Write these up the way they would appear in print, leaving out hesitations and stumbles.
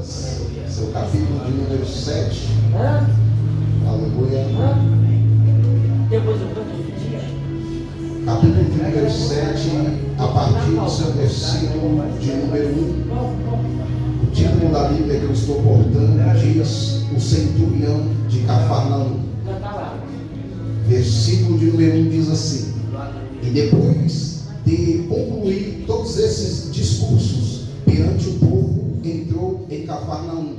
Lucas, seu capítulo de número 7. Aleluia. Depois eu canto de dia. Capítulo de número 7, a partir do seu versículo de número 1. O título da Bíblia que eu estou portando diz: O centurião de Cafarnaum. Versículo de número 1 diz assim: E depois de concluir todos esses discursos perante o povo, entrou em Cafarnaum.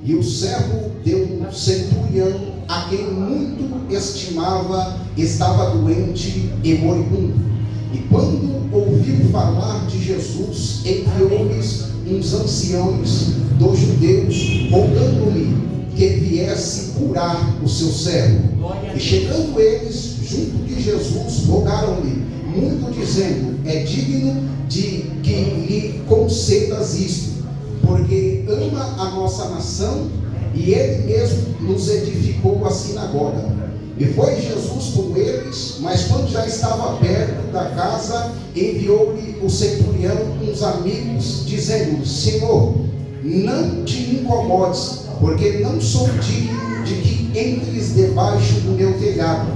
E o servo de um centurião, a quem muito estimava, estava doente e moribundo. E quando ouviu falar de Jesus, enviou-lhes uns anciãos dos judeus, rogando-lhe que viesse curar o seu servo. E chegando eles junto de Jesus, rogaram-lhe muito, dizendo: É digno de que lhe concedas isto, porque ama a nossa nação, e ele mesmo nos edificou a sinagoga. E foi Jesus com eles, mas quando já estava perto da casa, enviou-lhe o centurião uns amigos, dizendo: Senhor, não te incomodes, porque não sou digno de que entres debaixo do meu telhado,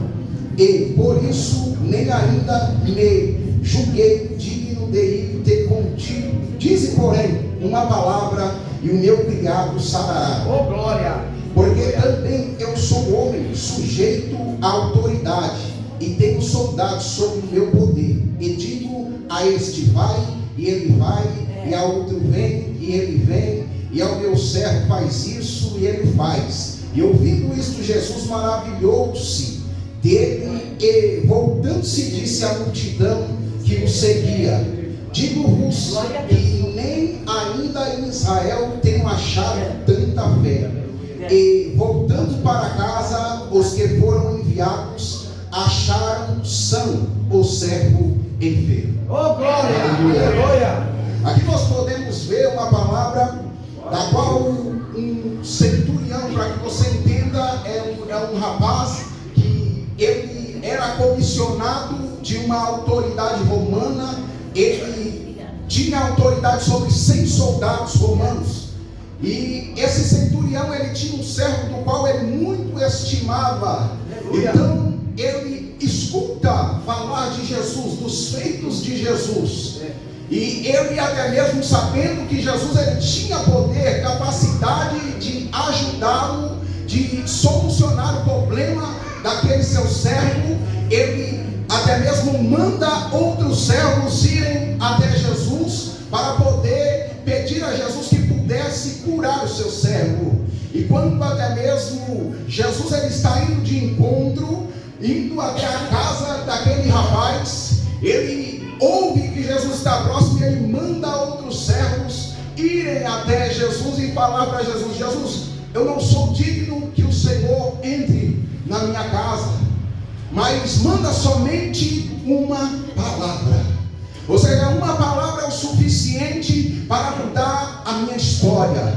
e por isso nem ainda me julguei digno de ir ter contigo. Dize, porém, uma palavra, e o meu criado sarará. Oh, glória! Porque também eu sou homem, sujeito à autoridade, e tenho soldados sob o meu poder. E digo a este: vai, e ele vai, e a outro: vem, e ele vem, e ao meu servo: faz isso, e ele faz. E ouvindo isto, Jesus maravilhou-se dele, e voltando-se disse à multidão que o seguia: Digo-vos que nem ainda em Israel tenho achado tanta fé. E voltando para casa, os que foram enviados acharam são o servo enfermo. Oh, glória! Aleluia! Aqui nós podemos ver uma palavra da qual um centurião, para que você entenda, é um rapaz que ele era comissionado de uma autoridade romana. Ele tinha autoridade sobre 100 soldados romanos. E esse centurião, ele tinha um servo do qual ele muito estimava. Então ele escuta falar de Jesus, dos feitos de Jesus. E ele, até mesmo sabendo que Jesus ele tinha poder, capacidade de ajudá-lo, de solucionar o problema daquele seu servo, ele até mesmo manda outros servos irem até Jesus para poder pedir a Jesus que pudesse curar o seu servo. E quando até mesmo Jesus ele está indo de encontro, indo até a casa daquele rapaz, ele ouve que Jesus está próximo e ele manda outros servos irem até Jesus e falar para Jesus: Jesus, eu não sou digno que o Senhor entre na minha casa, mas manda somente uma palavra. Ou seja, uma palavra é o suficiente para mudar a minha história.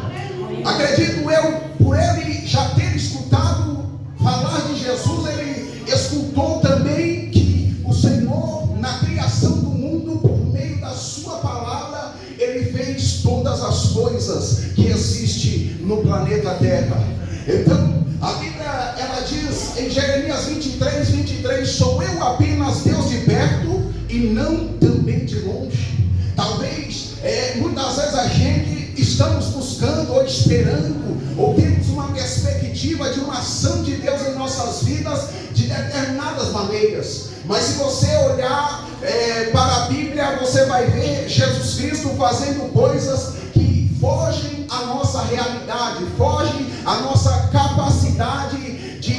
Acredito eu, por ele já ter escutado falar de Jesus, ele escutou também que o Senhor, na criação do mundo, por meio da sua palavra, ele fez todas as coisas que existem no planeta Terra. Então, a Bíblia, ela diz em Jeremias 23, sou eu apenas Deus de perto e não também de longe. Talvez, muitas vezes a gente estamos buscando ou esperando, ou temos uma perspectiva de uma ação de Deus em nossas vidas de determinadas maneiras. Mas se você olhar para a Bíblia, você vai ver Jesus Cristo fazendo coisas que fogem à nossa realidade, fogem à nossa capacidade de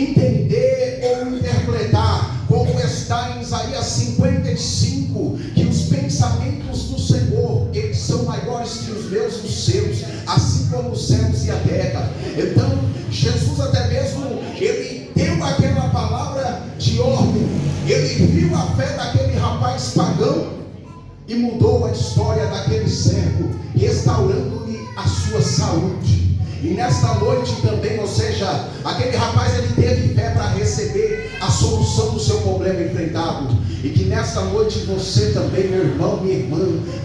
entender ou interpretar, como está em Isaías 55, que os pensamentos do Senhor, eles são maiores que os meus e os seus, assim como os céus e a terra. Então, Jesus até mesmo, ele deu aquela palavra de ordem, ele viu a fé daquele rapaz pagão e mudou a história daquele servo, restaurando-lhe a sua saúde. E nesta noite também, ou seja, aquele rapaz ele teve fé para receber a solução do seu problema enfrentado. E que nesta noite você também, meu irmão, minha irmã,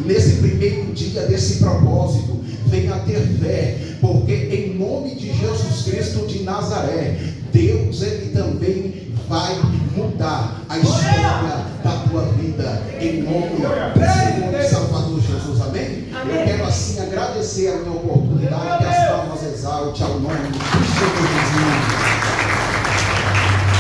nesse primeiro dia desse propósito, venha ter fé, porque em nome de Jesus Cristo de Nazaré, Deus ele também vai mudar a história da tua vida, em nome do Senhor e Salvador Jesus, amém? Eu quero assim agradecer a minha oportunidade, que as palmas exalte ao nome do Senhor Jesus.